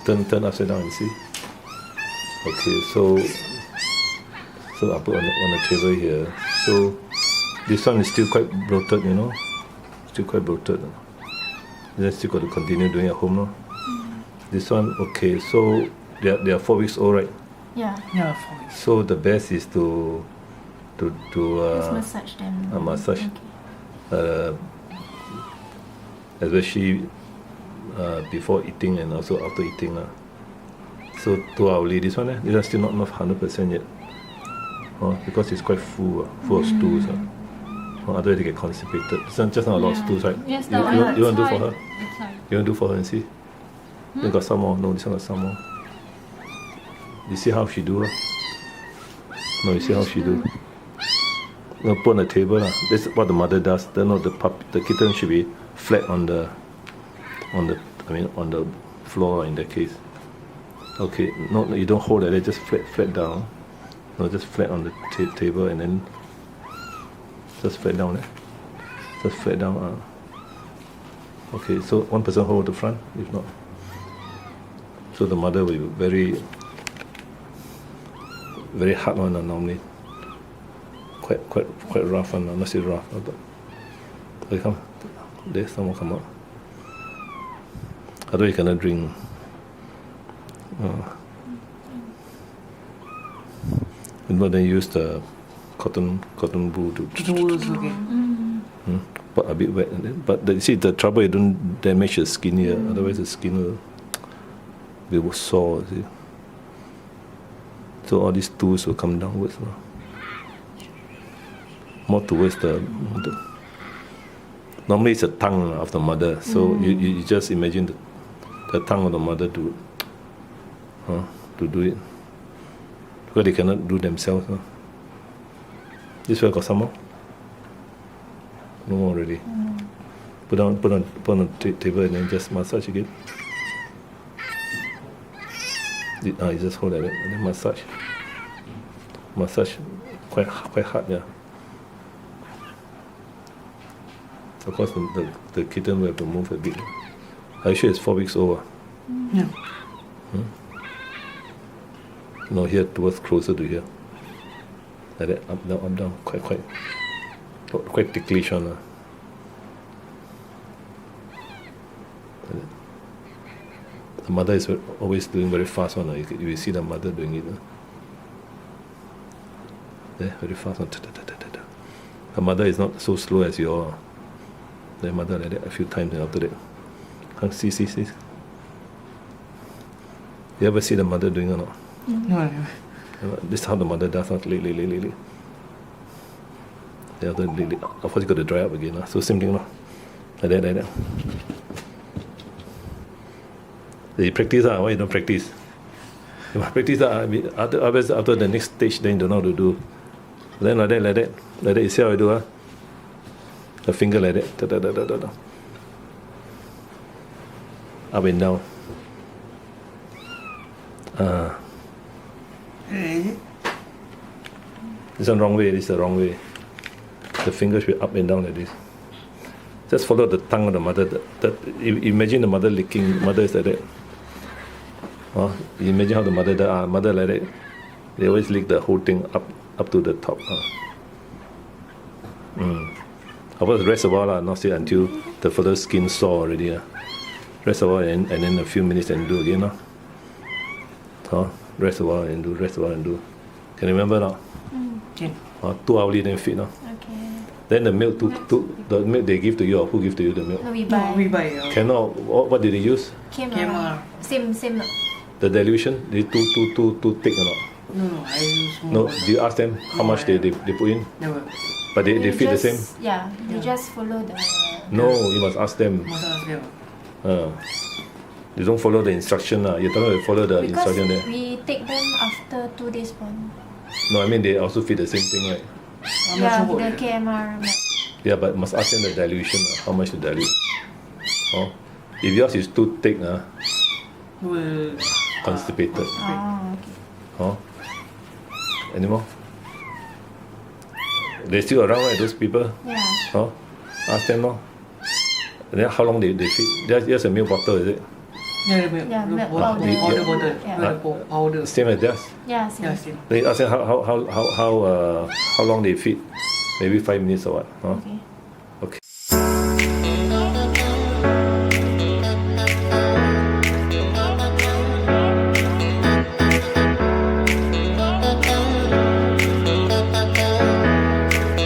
Turn upside down and see. Okay, so I'll put on the table here. So this one is still quite bloated, you know. Still quite bloated. Then still got to continue doing at home, no? This one, okay. So they are 4 weeks old, right? Yeah. Yeah, 4 weeks. So the best is to Just massage them. massage. Okay. Especially before eating and also after eating. So 2 hourly, this one is still not 100% yet. Because it's quite full of stools. Otherwise they get constipated. Just not a lot of stools, right? Yes, you want to do for her? Sorry. You want to do for her and see? Then got some more. No, this one got some more. You see how she do? No, you see how she do? No, put on the table. That's what the mother does. Then the kitten should be flat on the floor in that case. Okay, no, you don't hold it. Just flat down. No, just flat on the table and then just flat down. Just flat down. Okay, so one person hold the front. If not, so the mother will be very, very hard one normally. Quite rough one. Not say rough, but okay, come. There, someone come out. Otherwise you cannot drink. But then use the cotton wool to. Cotton wool is okay. But a bit wet. But you see, the trouble, you don't damage the skin here. Otherwise the skin will be sore. See? So all these tools will come downwards. More towards the. Normally it's the tongue of the mother. So you just imagine the tongue of the mother to do it. Because they cannot do themselves. This way got some more? No more already. Put on the table and then just massage again. You just hold like that and then massage. Massage quite hard, yeah. Of course the kitten will have to move a bit. Are you sure it's 4 weeks old? Yeah. No, here towards closer to here. Like that, up down, quite ticklish one. The mother is always doing very fast one. You will see the mother doing it. There, very fast one. The mother is not so slow as you are. The mother like that a few times and after that. See. You ever see the mother doing it or not? No, I never. This is how the mother does. Lick. Yeah, lick. Of course, you got to dry up again. So same thing. Like that. You practice. Why you don't practice? You must practice. After the next stage, then you don't know how to do. Then like that. You see how I do? The finger like that. Da. Up and down. This is the wrong way. This is the wrong way. The fingers should be up and down like this. Just follow the tongue of the mother. Imagine the mother licking. Mother is like that. Imagine how the mother does. Mother like that. They always lick the whole thing up to the top. Of course, rest a while, not say until the further skin sore already. Rest a while and then a few minutes and do again. Rest a while and do. Can you remember now? Can. 2 hourly then feed. Okay. Then the milk, the milk they give to you, or who give to you the milk? No, we No, buy. we buy. Cannot. What did they use? KMR. Same. The dilution? They too thick or not? No, I use more. No. Do you ask them how much they put in? Never. But they feed the same? Yeah, they just follow the. No, you must ask them. Must ask them. They don't follow the instruction. You don't have to follow the Because instruction there. we take them after 2 days born. No, I mean they also feed the same thing, right? I'm Yeah, not sure the KMR. Yeah, but must ask them the dilution. How much to dilute? If yours is too thick, Will constipated. Oh, okay. Anymore? They still around, right? Those people? Yeah. Ask them, And then how long they feed? There's a milk bottle, is it? Yeah, the milk. Yeah, The milk powder. powder. Powder bottle. Yeah. The powder. Same as theirs. Yeah, same. Yeah, same. Then you ask them how long they feed? Maybe 5 minutes or what? Huh? Okay.